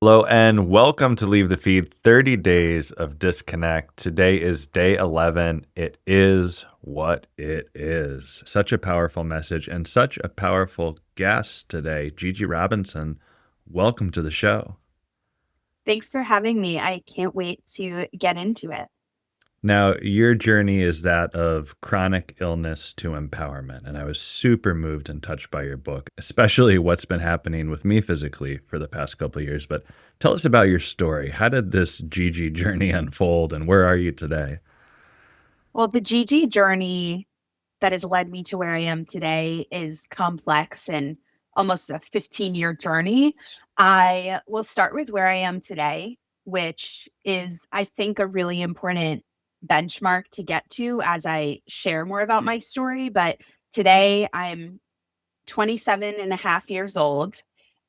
Hello and welcome to Leave the Feed 30 Days of Disconnect. Today is day 11. It is what it is. Such a powerful message and such a powerful guest today, Gigi Robinson. Welcome to the show. Thanks for having me. I can't wait to get into it. Now, your journey is that of chronic illness to empowerment. And I was super moved and touched by your book, especially what's been happening with me physically for the past couple of years. But tell us about your story. How did this Gigi journey unfold and where are you today? Well, the Gigi journey that has led me to where I am today is complex and almost a 15-year journey. I will start with where I am today, which is, I think, a really important benchmark to get to as I share more about my story. But today I'm 27 and a half years old.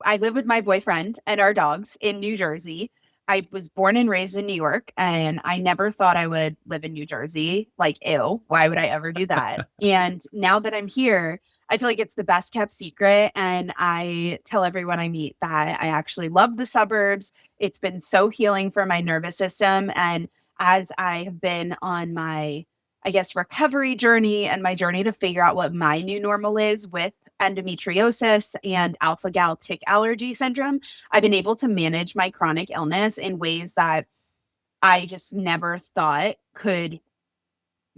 I live with my boyfriend and our dogs in New Jersey. I was born and raised in New York, and I never thought I would live in New Jersey. Like, ew, why would I ever do that? And now that I'm here, I feel like it's the best kept secret. And I tell everyone I meet that I actually love the suburbs. It's been so healing for my nervous system. And as I have been on my, I guess, recovery journey and my journey to figure out what my new normal is with endometriosis and alpha gal tick allergy syndrome, I've been able to manage my chronic illness in ways that I just never thought could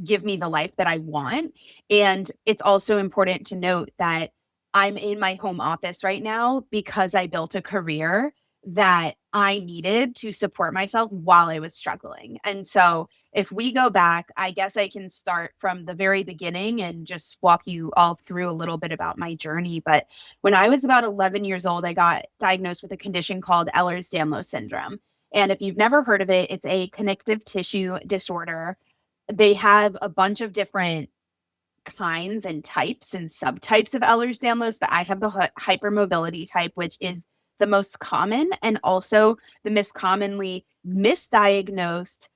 give me the life that I want. And it's also important to note that I'm in my home office right now because I built a career that I needed to support myself while I was struggling. And so if we go back, I guess I can start from the very beginning and just walk you all through a little bit about my journey. But when I was about 11 years old, I got diagnosed with a condition called Ehlers-Danlos syndrome. And if you've never heard of it, it's a connective tissue disorder. They have a bunch of different kinds and types and subtypes of Ehlers-Danlos, but I have the hypermobility type, which is the most common and also the most commonly misdiagnosed,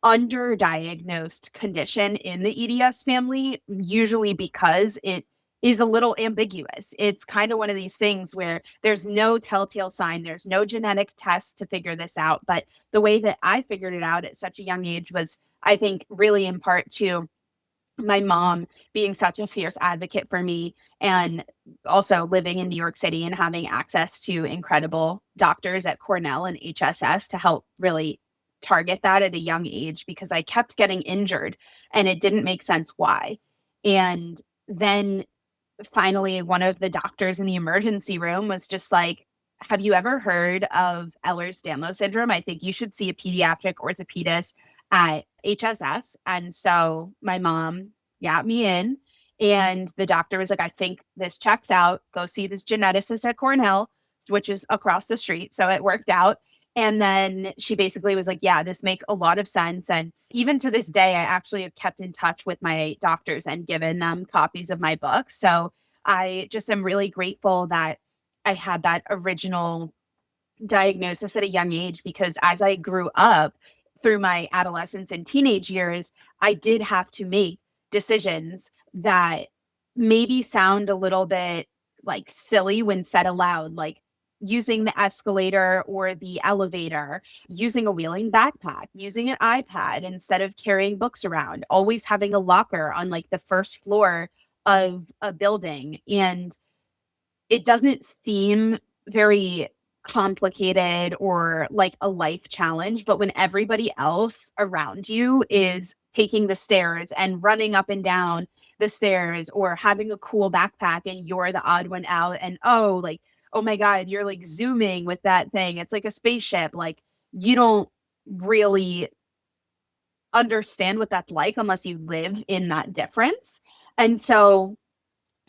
underdiagnosed condition in the EDS family, usually because it is a little ambiguous. It's kind of one of these things where there's no telltale sign, there's no genetic test to figure this out. But the way that I figured it out at such a young age was, I think, really in part to my mom being such a fierce advocate for me, and also living in New York City and having access to incredible doctors at Cornell and HSS to help really target that at a young age, because I kept getting injured and it didn't make sense why. And then finally, one of the doctors in the emergency room was just like, have you ever heard of Ehlers-Danlos syndrome? I think you should see a pediatric orthopedist at HSS. And so my mom got me in, and the doctor was like, I think this checks out. Go see this geneticist at Cornell, which is across the street. So it worked out. And then she basically was like, yeah, this makes a lot of sense. And even to this day, I actually have kept in touch with my doctors and given them copies of my book. So I just am really grateful that I had that original diagnosis at a young age, because as I grew up through my adolescence and teenage years, I did have to make decisions that maybe sound a little bit like silly when said aloud, like using the escalator or the elevator, using a wheeling backpack, using an iPad instead of carrying books around, always having a locker on like the first floor of a building. And it doesn't seem very complicated or like a life challenge, but when everybody else around you is taking the stairs and running up and down the stairs or having a cool backpack and you're the odd one out, and oh, like, oh my God, you're like zooming with that thing. It's like a spaceship. Like, you don't really understand what that's like unless you live in that difference. And so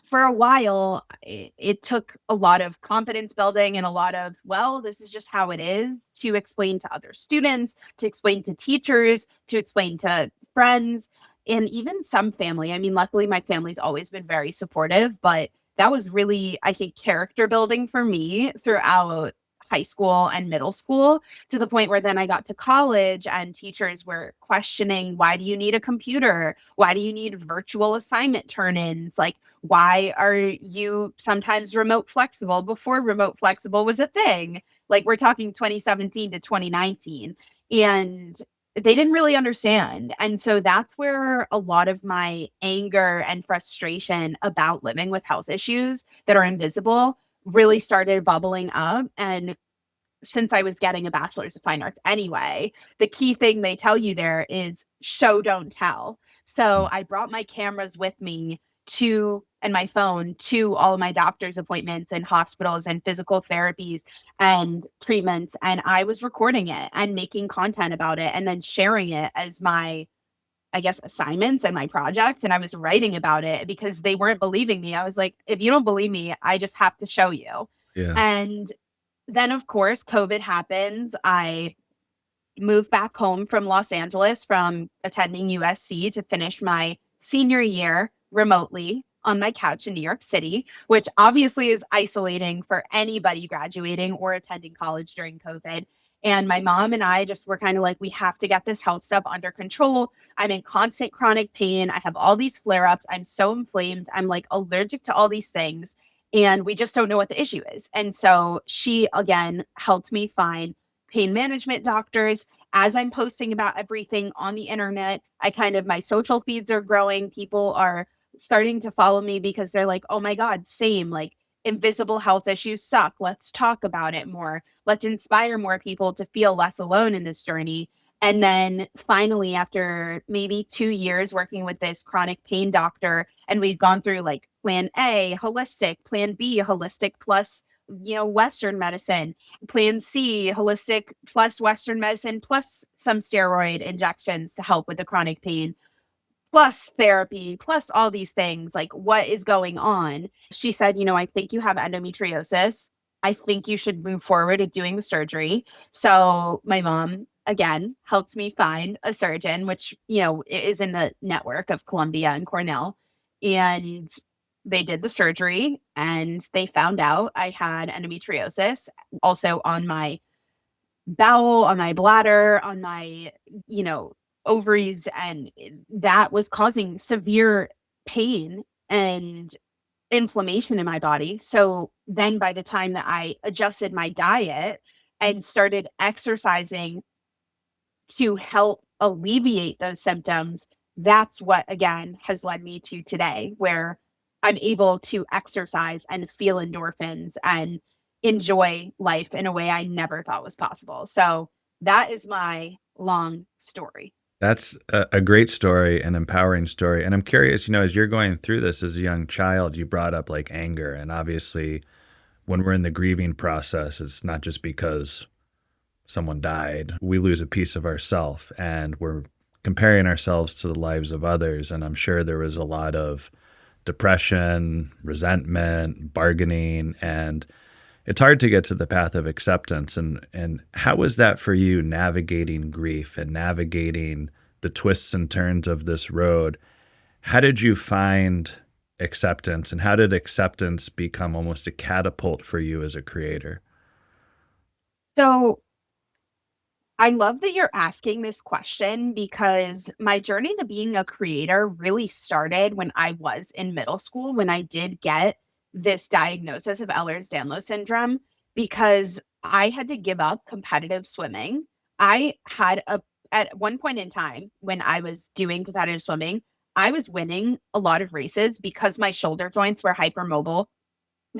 for a while, it took a lot of confidence building and a lot of, well, this is just how it is, to explain to other students, to explain to teachers, to explain to friends, and even some family. I mean, luckily, my family's always been very supportive, but that was really, I think, character building for me throughout high school and middle school, to the point where then I got to college and teachers were questioning, why do you need a computer? Why do you need virtual assignment turn-ins? Like, why are you sometimes remote flexible before remote flexible was a thing? Like, we're talking 2017 to 2019. And they didn't really understand. And so that's where a lot of my anger and frustration about living with health issues that are invisible really started bubbling up. And since I was getting a bachelor's of fine arts anyway, the key thing they tell you there is show, don't tell. So I brought my cameras with me to and my phone to all of my doctor's appointments and hospitals and physical therapies and treatments. And I was recording it and making content about it and then sharing it as my, I guess, assignments and my projects. And I was writing about it because they weren't believing me. I was like, if you don't believe me, I just have to show you. Yeah. And then, of course, COVID happens. I moved back home from Los Angeles from attending USC to finish my senior year remotely on my couch in New York City, which obviously is isolating for anybody graduating or attending college during COVID. And my mom and I just were kind of like, we have to get this health stuff under control. I'm in constant chronic pain. I have all these flare ups. I'm so inflamed. I'm like allergic to all these things. And we just don't know what the issue is. And so she, again, helped me find pain management doctors. As I'm posting about everything on the internet, my social feeds are growing. People are starting to follow me because they're like, oh my God, same. Like, invisible health issues suck. Let's talk about it more. Let's inspire more people to feel less alone in this journey. And then finally, after maybe 2 years working with this chronic pain doctor, and we've gone through like plan A, holistic, plan B, holistic plus, Western medicine, plan C, holistic plus Western medicine, plus some steroid injections to help with the chronic pain, plus therapy, plus all these things. Like, what is going on? She said, I think you have endometriosis. I think you should move forward with doing the surgery. So my mom, again, helped me find a surgeon, which, is in the network of Columbia and Cornell. And they did the surgery and they found out I had endometriosis also on my bowel, on my bladder, on my, you know, ovaries. And that was causing severe pain and inflammation in my body. So then by the time that I adjusted my diet and started exercising to help alleviate those symptoms, that's what again has led me to today, where I'm able to exercise and feel endorphins and enjoy life in a way I never thought was possible. So that is my long story. That's a great story, an empowering story. And I'm curious, as you're going through this as a young child, you brought up like anger. And obviously, when we're in the grieving process, it's not just because someone died. We lose a piece of ourself and we're comparing ourselves to the lives of others. And I'm sure there was a lot of depression, resentment, bargaining, and it's hard to get to the path of acceptance. And how was that for you navigating grief and navigating the twists and turns of this road? How did you find acceptance and how did acceptance become almost a catapult for you as a creator? So I love that you're asking this question because my journey to being a creator really started when I was in middle school, when I did get this diagnosis of Ehlers-Danlos syndrome, because I had to give up competitive swimming. I had at one point in time when I was doing competitive swimming, I was winning a lot of races because my shoulder joints were hypermobile,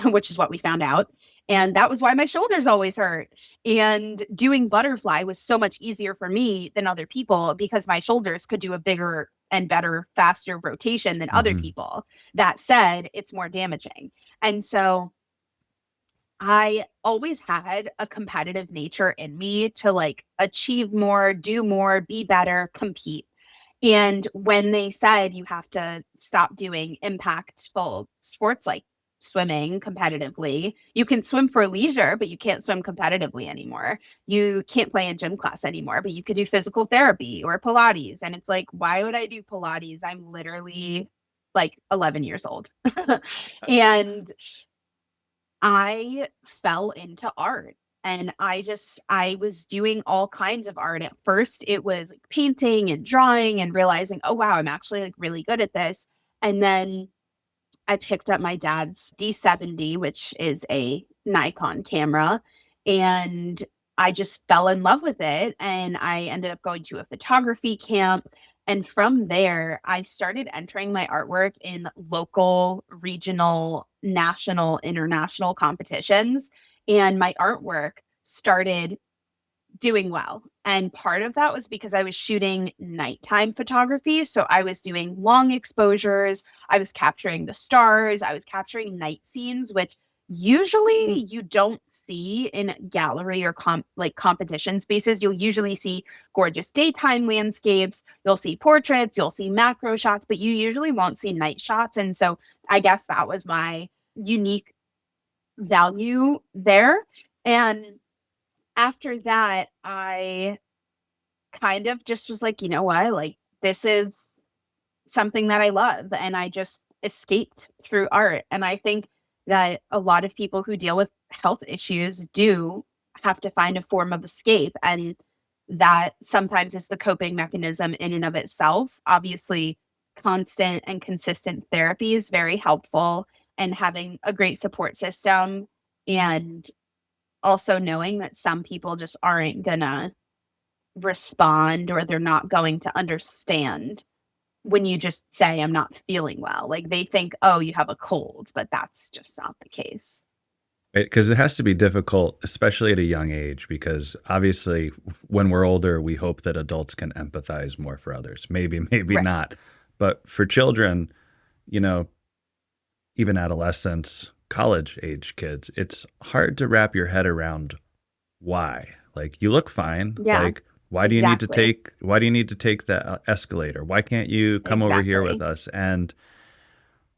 which is what we found out. And that was why my shoulders always hurt. And doing butterfly was so much easier for me than other people because my shoulders could do a bigger and better, faster rotation than other Hmm. people. That said, it's more damaging. And so I always had a competitive nature in me to like achieve more, do more, be better, compete. And when they said you have to stop doing impactful sports like swimming competitively, you can swim for leisure, but you can't swim competitively anymore. You can't play in gym class anymore, but you could do physical therapy or Pilates. And it's like, why would I do Pilates? I'm literally like 11 years old. And I fell into art. And I was doing all kinds of art. At first, it was like painting and drawing and realizing, oh, wow, I'm actually like really good at this. And then I picked up my dad's D70, which is a Nikon camera, and I just fell in love with it. And I ended up going to a photography camp. And from there, I started entering my artwork in local, regional, national, international competitions. And my artwork started doing well. And part of that was because I was shooting nighttime photography. So I was doing long exposures, I was capturing the stars, I was capturing night scenes, which usually you don't see in gallery or like competition spaces. You'll usually see gorgeous daytime landscapes, you'll see portraits, you'll see macro shots, but you usually won't see night shots. And so I guess that was my unique value there. And after that, I kind of just was like, you know what? Like, this is something that I love. And I just escaped through art. And I think that a lot of people who deal with health issues do have to find a form of escape. And that sometimes is the coping mechanism in and of itself. Obviously, constant and consistent therapy is very helpful, and having a great support system, and also knowing that some people just aren't gonna respond, or they're not going to understand when you just say, I'm not feeling well. Like, they think, oh, you have a cold, but that's just not the case. Because it has to be difficult, especially at a young age, because obviously when we're older, we hope that adults can empathize more for others. Maybe, maybe Right. not. But for children, you know, even adolescents, college age kids, it's hard to wrap your head around why. Like, you look fine. Yeah, Like, exactly. why do you need to take the escalator? Why can't you come over here with Exactly. us? And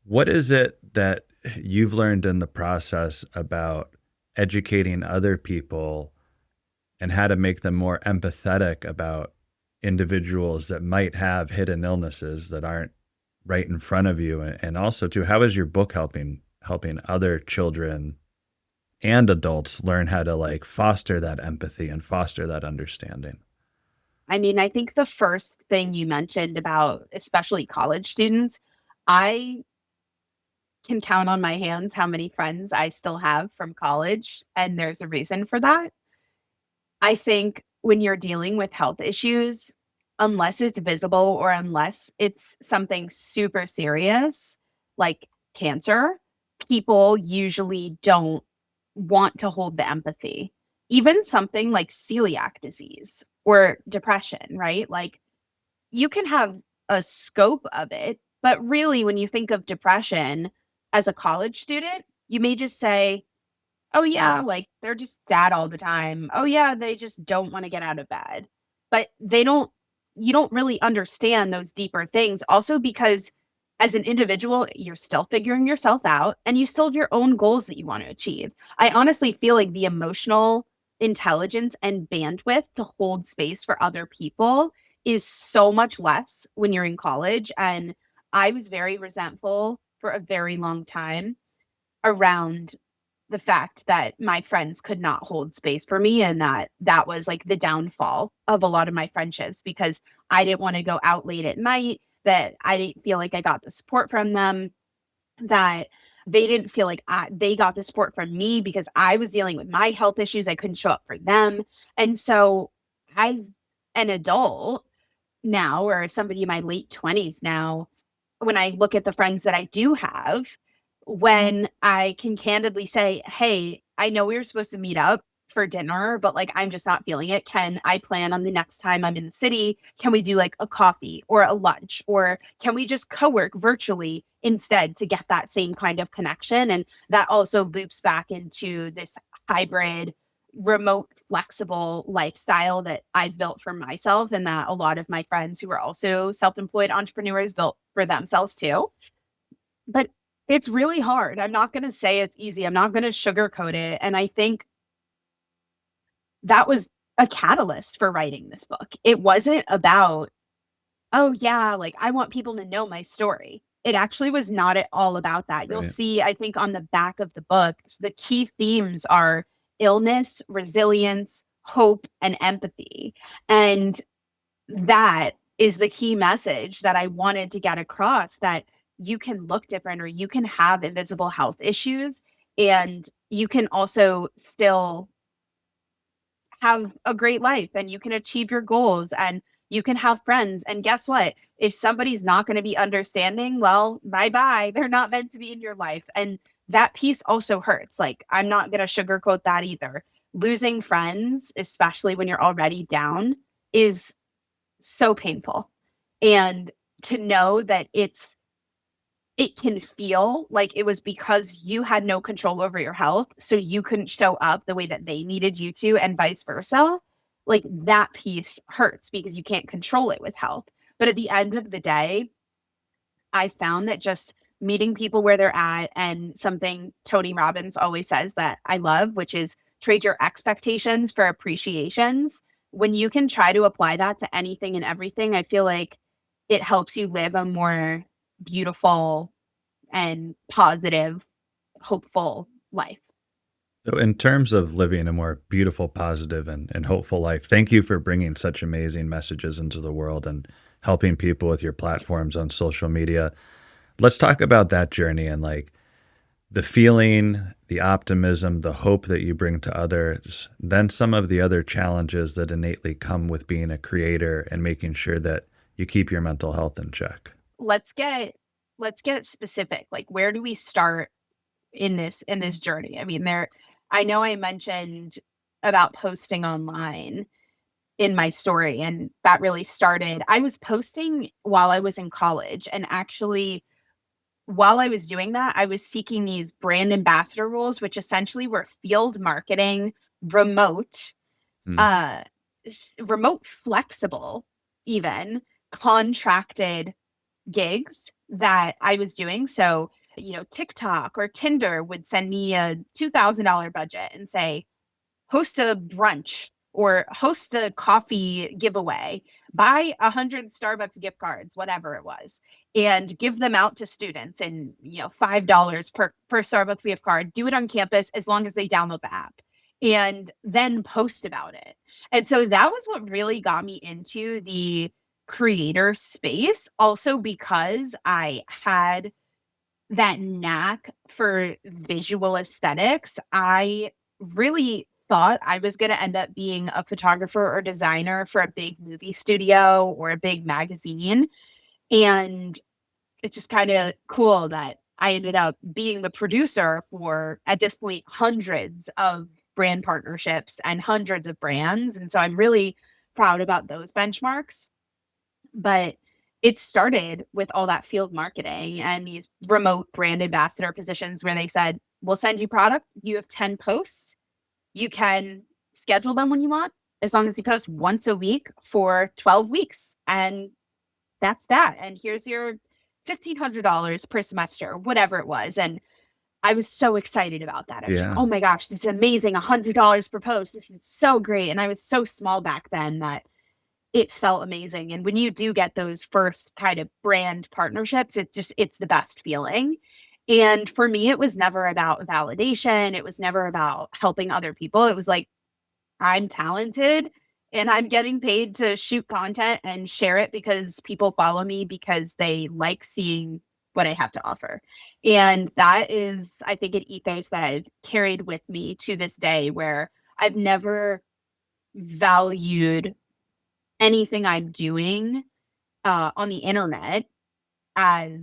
what is it that you've learned in the process about educating other people and how to make them more empathetic about individuals that might have hidden illnesses that aren't right in front of you? And also too, how is your book helping other children and adults learn how to like foster that empathy and foster that understanding? I mean, I think the first thing you mentioned about especially college students, I can count on my hands how many friends I still have from college. And there's a reason for that. I think when you're dealing with health issues, unless it's visible or unless it's something super serious like cancer, people usually don't want to hold the empathy. Even something like celiac disease or depression, right? Like, you can have a scope of it, but really, when you think of depression as a college student, you may just say, oh, yeah, like, they're just sad all the time. Oh, yeah, they just don't wanna get out of bed. But they don't you don't really understand those deeper things, also because as an individual, you're still figuring yourself out, and you still have your own goals that you want to achieve. I honestly feel like the emotional intelligence and bandwidth to hold space for other people is so much less when you're in college, and I was very resentful for a very long time around the fact that my friends could not hold space for me, and that was like the downfall of a lot of my friendships, because I didn't want to go out late at night, that I didn't feel like I got the support from them, that they didn't feel like they got the support from me because I was dealing with my health issues. I couldn't show up for them. And so, as an adult now, or somebody in my late 20s now, when I look at the friends that I do have, when I can candidly say, "Hey, I know we were supposed to meet up for dinner, but, like, I'm just not feeling it. Can I plan on the next time I'm in the city? Can we do, like, a coffee or a lunch? Or can we just co-work virtually instead to get that same kind of connection?" And that also loops back into this hybrid, remote, flexible lifestyle that I've built for myself, and that a lot of my friends who are also self-employed entrepreneurs built for themselves too. But it's really hard. I'm not gonna say it's easy. I'm not gonna sugarcoat it. And I think that was a catalyst for writing this book. It wasn't about, oh, yeah, like, I want people to know my story. It actually was not at all about that. You'll Right. see, I think, on the back of the book, the key themes are illness, resilience, hope, and empathy. And that is the key message that I wanted to get across, that you can look different or you can have invisible health issues and you can also still have a great life and you can achieve your goals and you can have friends. And guess what? If somebody's not going to be understanding, well, bye bye. They're not meant to be in your life. And that piece also hurts. Like, I'm not going to sugarcoat that either. Losing friends, especially when you're already down, is so painful. And to know that it can feel like it was because you had no control over your health, so you couldn't show up the way that they needed you to, and vice versa. Like, that piece hurts because you can't control it with health. But at the end of the day, I found that just meeting people where they're at, and something Tony Robbins always says that I love, which is trade your expectations for appreciations. When you can try to apply that to anything and everything, I feel like it helps you live a more beautiful and positive, hopeful life. So, in terms of living a more beautiful, positive, and hopeful life, thank you for bringing such amazing messages into the world and helping people with your platforms on social media. Let's talk about that journey and like the feeling, the optimism, the hope that you bring to others, then some of the other challenges that innately come with being a creator and making sure that you keep your mental health in check. Let's get let's get specific. Like, where do we start in this journey? I mean, I know I mentioned about posting online in my story, and that really started, I was posting while I was in college, and actually while I was doing that, I was seeking these brand ambassador roles, which essentially were field marketing, remote, Mm. uh remote flexible, even contracted gigs that I was doing. So, TikTok or Tinder would send me a $2,000 budget and say, host a brunch or host a coffee giveaway, buy 100 Starbucks gift cards, whatever it was, and give them out to students, and $5 per Starbucks gift card. Do it on campus as long as they download the app, and then post about it. And so that was what really got me into the creator space, also because I had that knack for visual aesthetics. I really thought I was going to end up being a photographer or designer for a big movie studio or a big magazine. And it's just kind of cool that I ended up being the producer for, at this point, hundreds of brand partnerships and hundreds of brands. And so I'm really proud about those benchmarks. But it started with all that field marketing and these remote brand ambassador positions where they said, we'll send you product. You have 10 posts. You can schedule them when you want, as long as you post once a week for 12 weeks. And that's that. And here's your $1,500 per semester, whatever it was. And I was so excited about that. I was like, Yeah. oh my gosh, this is amazing. $100 per post. This is so great. And I was so small back then that it felt amazing. And when you do get those first kind of brand partnerships, it's the best feeling. And for me, it was never about validation. It was never about helping other people. It was like, I'm talented and I'm getting paid to shoot content and share it because people follow me because they like seeing what I have to offer. And that is, I think, an ethos that I've carried with me to this day, where I've never valued anything I'm doing on the internet as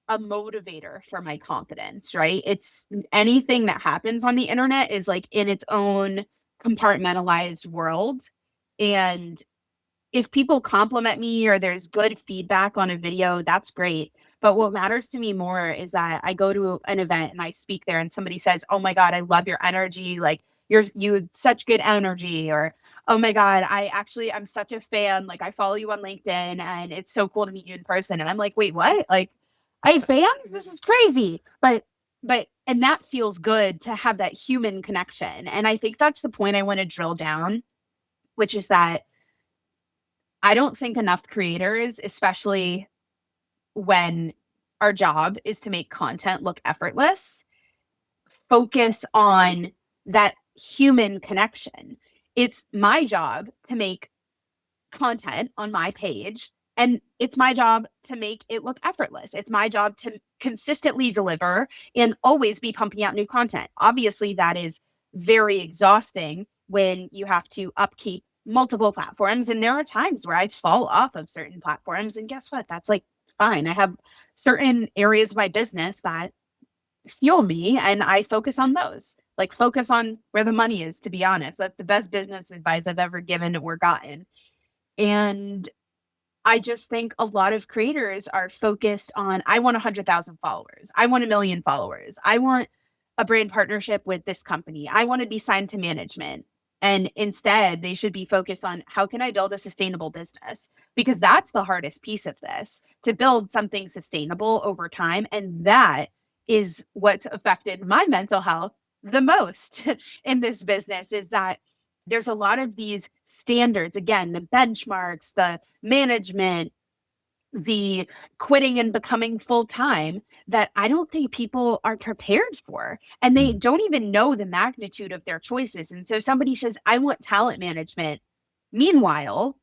a motivator for my confidence, right? It's anything that happens on the internet is like in its own compartmentalized world. And if people compliment me or there's good feedback on a video, that's great. But what matters to me more is that I go to an event and I speak there and somebody says, "Oh my God, I love your energy. Like, you have such good energy." Or, "Oh my God, I'm such a fan. Like, I follow you on LinkedIn and it's so cool to meet you in person." And I'm like, "Wait, what? Like, I have fans? This is crazy." And that feels good to have that human connection. And I think that's the point I want to drill down, which is that I don't think enough creators, especially when our job is to make content look effortless, focus on that human connection. It's my job to make content on my page, and it's my job to make it look effortless. It's my job to consistently deliver and always be pumping out new content. Obviously, that is very exhausting when you have to upkeep multiple platforms. And there are times where I fall off of certain platforms. And guess what? That's like fine. I have certain areas of my business that fuel me and I focus on those. Like focus on where the money is, to be honest. That's the best business advice I've ever given or gotten. And I just think a lot of creators are focused on, I want 100,000 followers. I want a million followers. I want a brand partnership with this company. I want to be signed to management. And instead, they should be focused on how can I build a sustainable business? Because that's the hardest piece of this, to build something sustainable over time. And that is what's affected my mental health the most in this business, is that there's a lot of these standards, again, the benchmarks, the management, the quitting and becoming full time, that I don't think people are prepared for. And they Mm. don't even know the magnitude of their choices. And so somebody says, I want talent management. Meanwhile,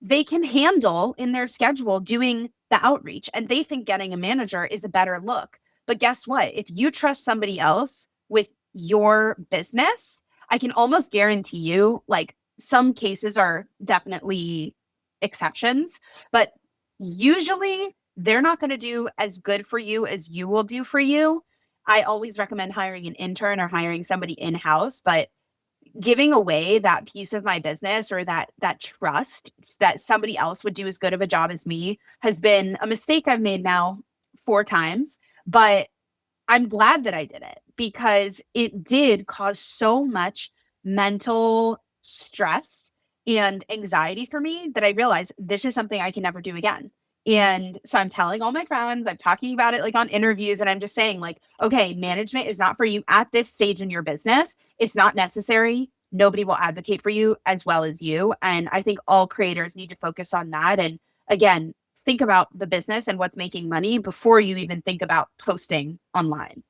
they can handle in their schedule doing the outreach, and they think getting a manager is a better look. But guess what? If you trust somebody else with your business, I can almost guarantee you, like, some cases are definitely exceptions, but usually they're not going to do as good for you as you will do for you. I always recommend hiring an intern or hiring somebody in-house, but giving away that piece of my business, or that trust that somebody else would do as good of a job as me, has been a mistake I've made now 4 times. But I'm glad that I did it, because it did cause so much mental stress and anxiety for me that I realized this is something I can never do again. And so I'm telling all my friends, I'm talking about it like on interviews, and I'm just saying, like, okay, management is not for you at this stage in your business. It's not necessary. Nobody will advocate for you as well as you. And I think all creators need to focus on that. And again, think about the business and what's making money before you even think about posting online.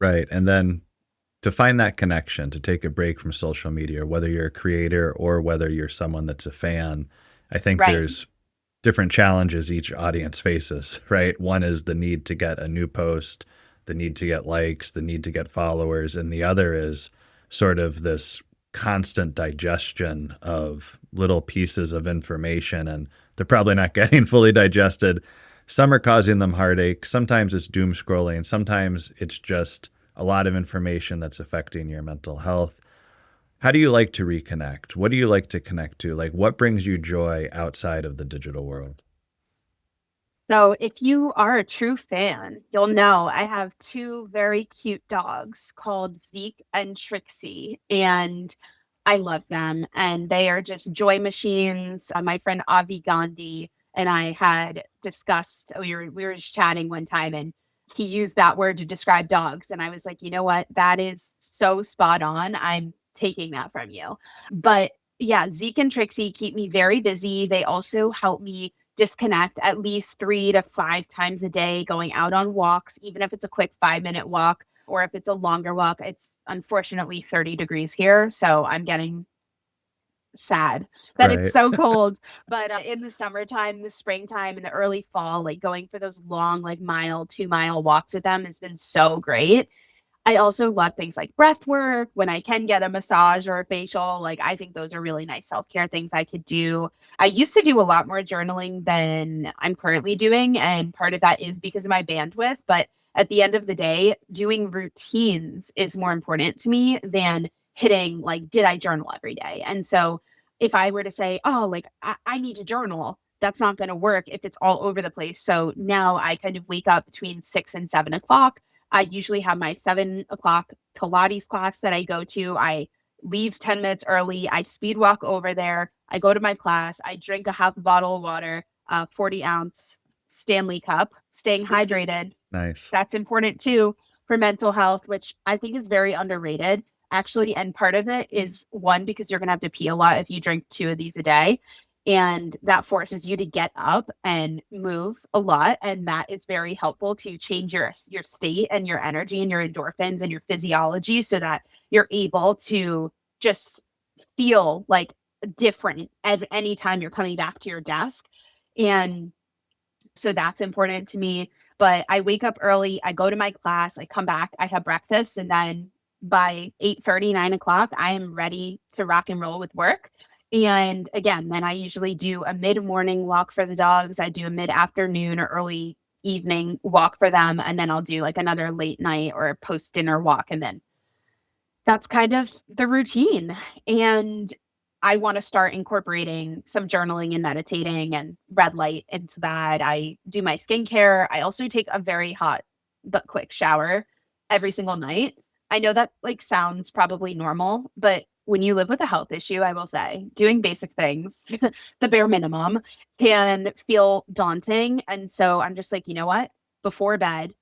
Right. And then to find that connection, to take a break from social media, whether you're a creator or whether you're someone that's a fan, I think Right. there's different challenges each audience faces, right? One is the need to get a new post, the need to get likes, the need to get followers, and the other is sort of this constant digestion of little pieces of information, and they're probably not getting fully digested. Some are causing them heartache. Sometimes it's doom scrolling. Sometimes it's just a lot of information that's affecting your mental health. How do you like to reconnect? What do you like to connect to? Like, what brings you joy outside of the digital world? So, if you are a true fan, you'll know I have two very cute dogs called Zeke and Trixie, and I love them. And they are just joy machines. My friend Avi Gandhi and I had discussed, we were just chatting one time, and he used that word to describe dogs. And I was like, you know what? That is so spot on. I'm taking that from you. But yeah, Zeke and Trixie keep me very busy. They also help me disconnect at least 3 to 5 times a day, going out on walks, even if it's a quick 5-minute walk or if it's a longer walk. It's unfortunately 30 degrees here, so I'm getting sad that it's Right. so cold. But in the summertime, the springtime, in the early fall, like going for those long, like mile, 2 mile walks with them has been so great. I also love things like breath work when I can get a massage or a facial. Like, I think those are really nice self-care things I could do. I used to do a lot more journaling than I'm currently doing, and part of that is because of my bandwidth. But at the end of the day, doing routines is more important to me than hitting, like, did I journal every day? And so if I were to say, oh, like, I need to journal, that's not going to work if it's all over the place. So now I kind of wake up between 6 and 7 o'clock. I usually have my 7 o'clock Pilates class that I go to. I leave 10 minutes early. I speed walk over there. I go to my class. I drink a half a bottle of water, 40-ounce Stanley cup, staying hydrated. Nice. That's important too for mental health, which I think is very underrated, actually. And part of it is, one, because you're going to have to pee a lot if you drink 2 of these a day. And that forces you to get up and move a lot. And that is very helpful to change your state and your energy and your endorphins and your physiology, so that you're able to just feel like different at any time you're coming back to your desk. And so that's important to me. But I wake up early, I go to my class, I come back, I have breakfast, and then by 8:30, 9 o'clock, I am ready to rock and roll with work. And again, then I usually do a mid-morning walk for the dogs. I do a mid-afternoon or early evening walk for them, and then I'll do like another late night or post-dinner walk, and then that's kind of the routine. And I want to start incorporating some journaling and meditating and red light into that. I do my skincare. I also take a very hot but quick shower every single night. I know that like sounds probably normal, but when you live with a health issue, I will say doing basic things, the bare minimum, can feel daunting. And so I'm just like, you know what? Before bed,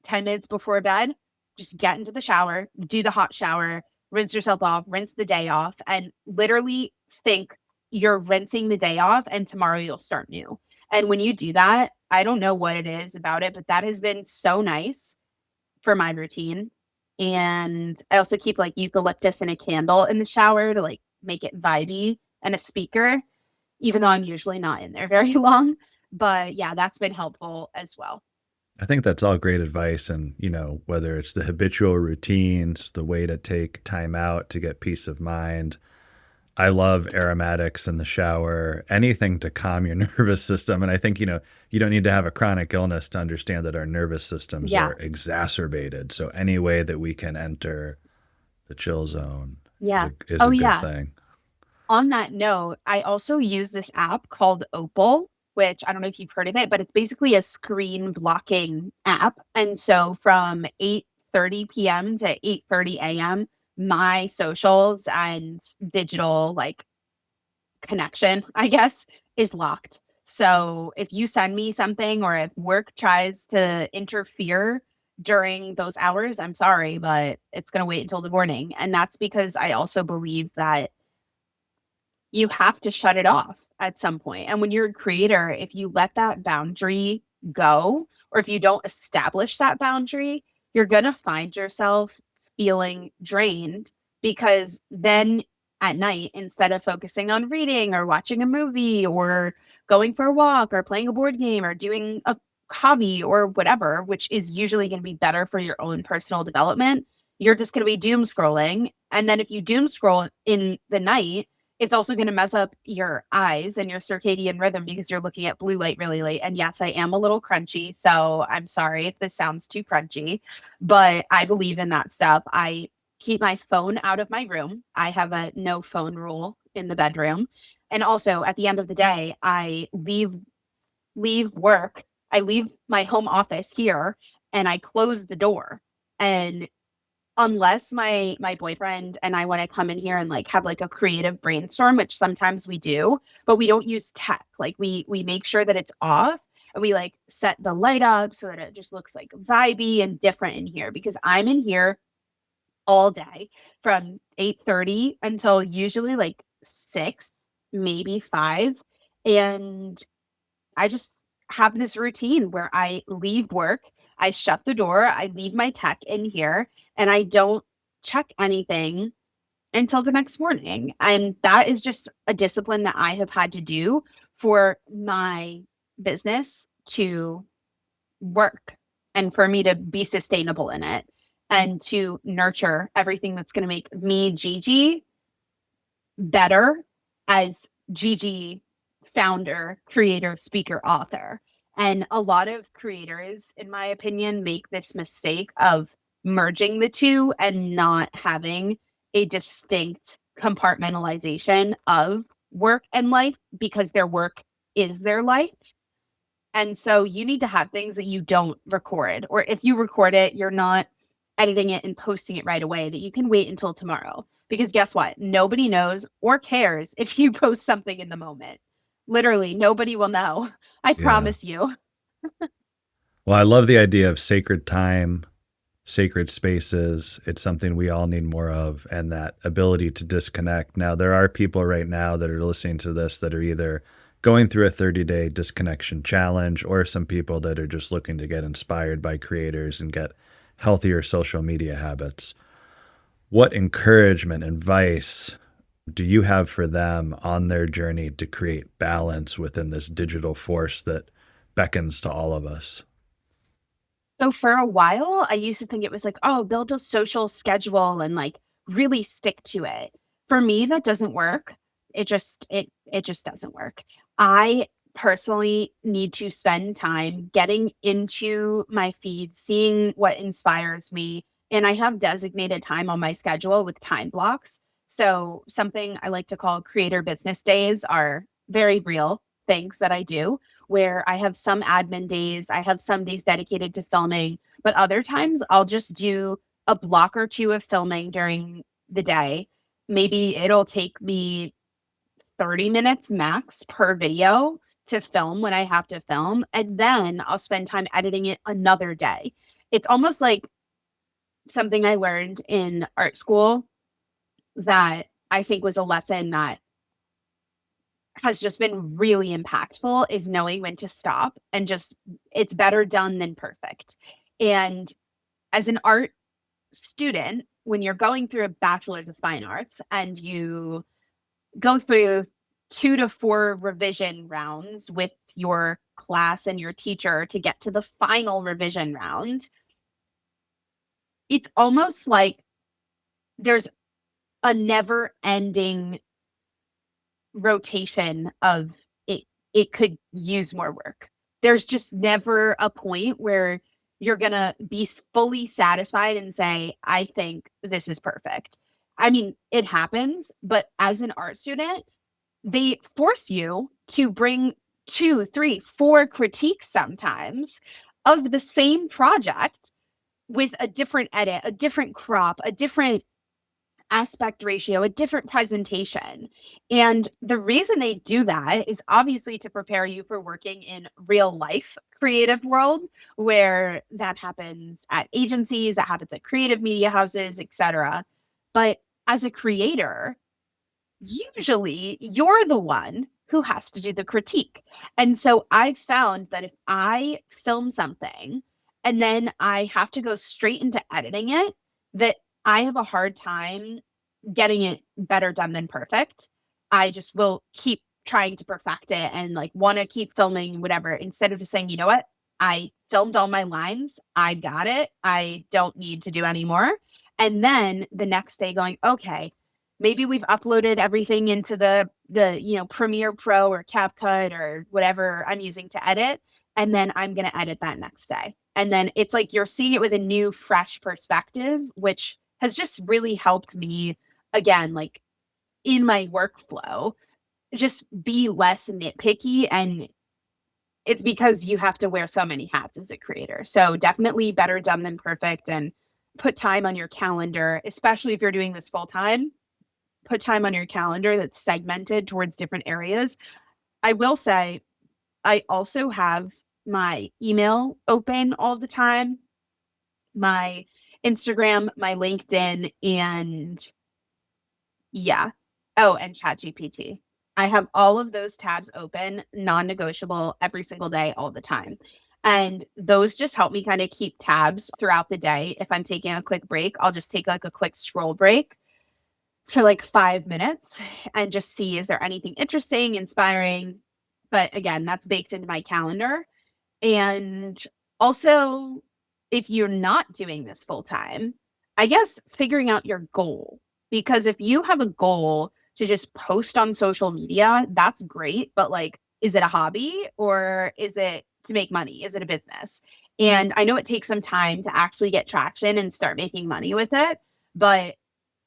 10 minutes before bed, just get into the shower, do the hot shower, rinse yourself off, rinse the day off, and literally think you're rinsing the day off and tomorrow you'll start new. And when you do that, I don't know what it is about it, but that has been so nice for my routine. And I also keep like eucalyptus and a candle in the shower to like make it vibey and a speaker, even though I'm usually not in there very long. But yeah, that's been helpful as well. I think that's all great advice. And, whether it's the habitual routines, the way to take time out to get peace of mind. I love aromatics in the shower, anything to calm your nervous system. And I think, you don't need to have a chronic illness to understand that our nervous systems Yeah. are exacerbated. So any way that we can enter the chill zone is Yeah. a Oh, good yeah. thing. On that note, I also use this app called Opal, which I don't know if you've heard of it, but it's basically a screen blocking app. And so from 8:30 p.m. to 8:30 a.m., my socials and digital like connection, I guess, is locked. So if you send me something or if work tries to interfere during those hours, I'm sorry, but it's going to wait until the morning. And that's because I also believe that you have to shut it off at some point. And when you're a creator, if you let that boundary go, or if you don't establish that boundary, you're going to find yourself feeling drained because then at night, instead of focusing on reading or watching a movie or going for a walk or playing a board game or doing a hobby or whatever, which is usually going to be better for your own personal development, you're just going to be doom scrolling. And then if you doom scroll in the night, it's also going to mess up your eyes and your circadian rhythm because you're looking at blue light really late. And yes, I am a little crunchy. So I'm sorry if this sounds too crunchy, but I believe in that stuff. I keep my phone out of my room. I have a no phone rule in the bedroom. And also at the end of the day, I leave work. I leave my home office here and I close the door. And unless my boyfriend and I want to come in here and like have like a creative brainstorm, which sometimes we do, but we don't use tech. Like we make sure that it's off and we like set the light up so that it just looks like vibey and different in here because I'm in here all day from 8:30 until usually like 6, maybe 5. And I just have this routine where I leave work, I shut the door, I leave my tech in here, and I don't check anything until the next morning. And that is just a discipline that I have had to do for my business to work and for me to be sustainable in it and to nurture everything that's going to make me, Gigi, better as Gigi founder, creator, speaker, author. And a lot of creators, in my opinion, make this mistake of merging the two and not having a distinct compartmentalization of work and life because their work is their life. And so you need to have things that you don't record, or if you record it, you're not editing it and posting it right away, that you can wait until tomorrow. Because guess what? Nobody knows or cares if you post something in the moment. Literally, nobody will know. I Yeah. promise you. Well, I love the idea of sacred time, sacred spaces. It's something we all need more of, and that ability to disconnect. Now, there are people right now that are listening to this that are either going through a 30-day disconnection challenge or some people that are just looking to get inspired by creators and get healthier social media habits. What encouragement, advice do you have for them on their journey to create balance within this digital force that beckons to all of us? So for a while, I used to think it was like, oh, build a social schedule and like really stick to it. For me, that doesn't work. It just doesn't work. I personally need to spend time getting into my feed, seeing what inspires me, and I have designated time on my schedule with time blocks. So something I like to call creator business days are very real things that I do where I have some admin days, I have some days dedicated to filming, but other times I'll just do a block or two of filming during the day. Maybe it'll take me 30 minutes max per video to film when I have to film, and then I'll spend time editing it another day. It's almost like something I learned in art school that I think was a lesson that has just been really impactful is knowing when to stop and just it's better done than perfect. And as an art student, when you're going through a bachelor's of fine arts and you go through 2 to 4 revision rounds with your class and your teacher to get to the final revision round, it's almost like there's a never ending rotation of it could use more work. There's just never a point where you're going to be fully satisfied and say, I think this is perfect. I mean, it happens, but as an art student, they force you to bring 2, 3, 4 critiques sometimes of the same project with a different edit, a different crop, a different aspect ratio, a different presentation. And the reason they do that is obviously to prepare you for working in real life creative world where that happens at agencies, that happens at creative media houses, etc. But as a creator, usually you're the one who has to do the critique. And so I found that if I film something and then I have to go straight into editing it, that I have a hard time getting it better done than perfect. I just will keep trying to perfect it and like want to keep filming whatever instead of just saying, you know what? I filmed all my lines. I got it. I don't need to do any more. And then the next day going, okay, maybe we've uploaded everything into the Premiere Pro or CapCut or whatever I'm using to edit, and then I'm going to edit that next day. And then it's like you're seeing it with a new fresh perspective, which has just really helped me again, like in my workflow, just be less nitpicky. And it's because you have to wear so many hats as a creator. So definitely better done than perfect, and put time on your calendar, especially if you're doing this full time. Put time on your calendar that's segmented towards different areas. I will say, I also have my email open all the time, my Instagram, my LinkedIn, and yeah. Oh, and ChatGPT. I have all of those tabs open, non-negotiable every single day, all the time. And those just help me kind of keep tabs throughout the day. If I'm taking a quick break, I'll just take like a quick scroll break for like 5 minutes and just see is there anything interesting, inspiring. But again, that's baked into my calendar. And also, if you're not doing this full time, I guess figuring out your goal. Because if you have a goal to just post on social media, that's great. But like, is it a hobby or is it to make money? Is it a business? And I know it takes some time to actually get traction and start making money with it. But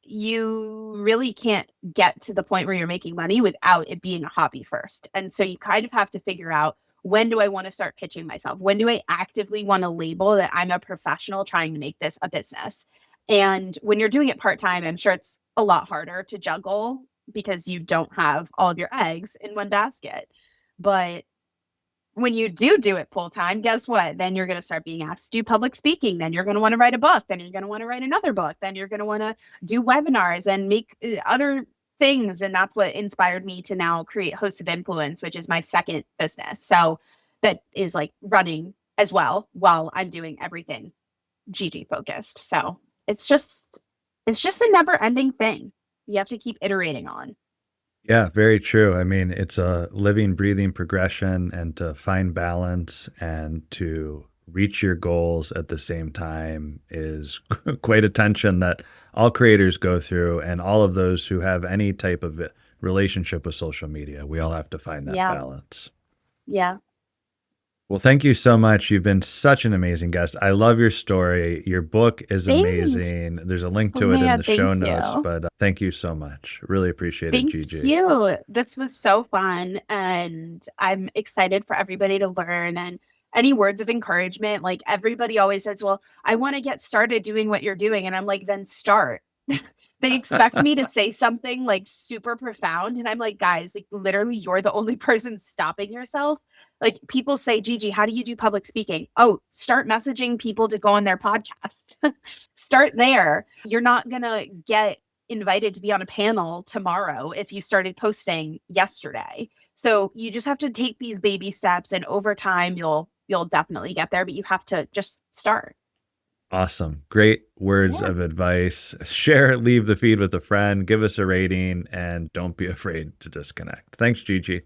you really can't get to the point where you're making money without it being a hobby first. And so you kind of have to figure out, when do I want to start pitching myself? When do I actively want to label that I'm a professional trying to make this a business? And when you're doing it part time, I'm sure it's a lot harder to juggle because you don't have all of your eggs in one basket. But when you do it full time, guess what? Then you're going to start being asked to do public speaking. Then you're going to want to write a book. Then you're going to want to write another book. Then you're going to want to do webinars and make other things. And that's what inspired me to now create Host of Influence, which is my second business. So that is like running as well while I'm doing everything Gigi focused. So it's It's just a never ending thing. You have to keep iterating on. Yeah, very true. I mean, it's a living, breathing progression, and to find balance and to reach your goals at the same time is quite a tension that all creators go through, and all of those who have any type of relationship with social media. We all have to find that Yeah. balance. Yeah. Well, thank you so much. You've been such an amazing guest. I love your story. Your book is Thanks. amazing. There's a link Oh to it in man, the show thank notes, you. but thank you so much. Really appreciate it, Thank Gigi. you. This was so fun. And I'm excited for everybody to learn. And any words of encouragement, like everybody always says, well, I want to get started doing what you're doing. And I'm like, then start. They expect me to say something like super profound. And I'm like, guys, like literally, you're the only person stopping yourself. Like people say, Gigi, how do you do public speaking? Oh, start messaging people to go on their podcast. Start there. You're not going to get invited to be on a panel tomorrow if you started posting yesterday. So you just have to take these baby steps and over time you'll definitely get there, but you have to just start. Awesome. Great words Yeah. of advice. Share, leave the feed with a friend, give us a rating, and don't be afraid to disconnect. Thanks, Gigi.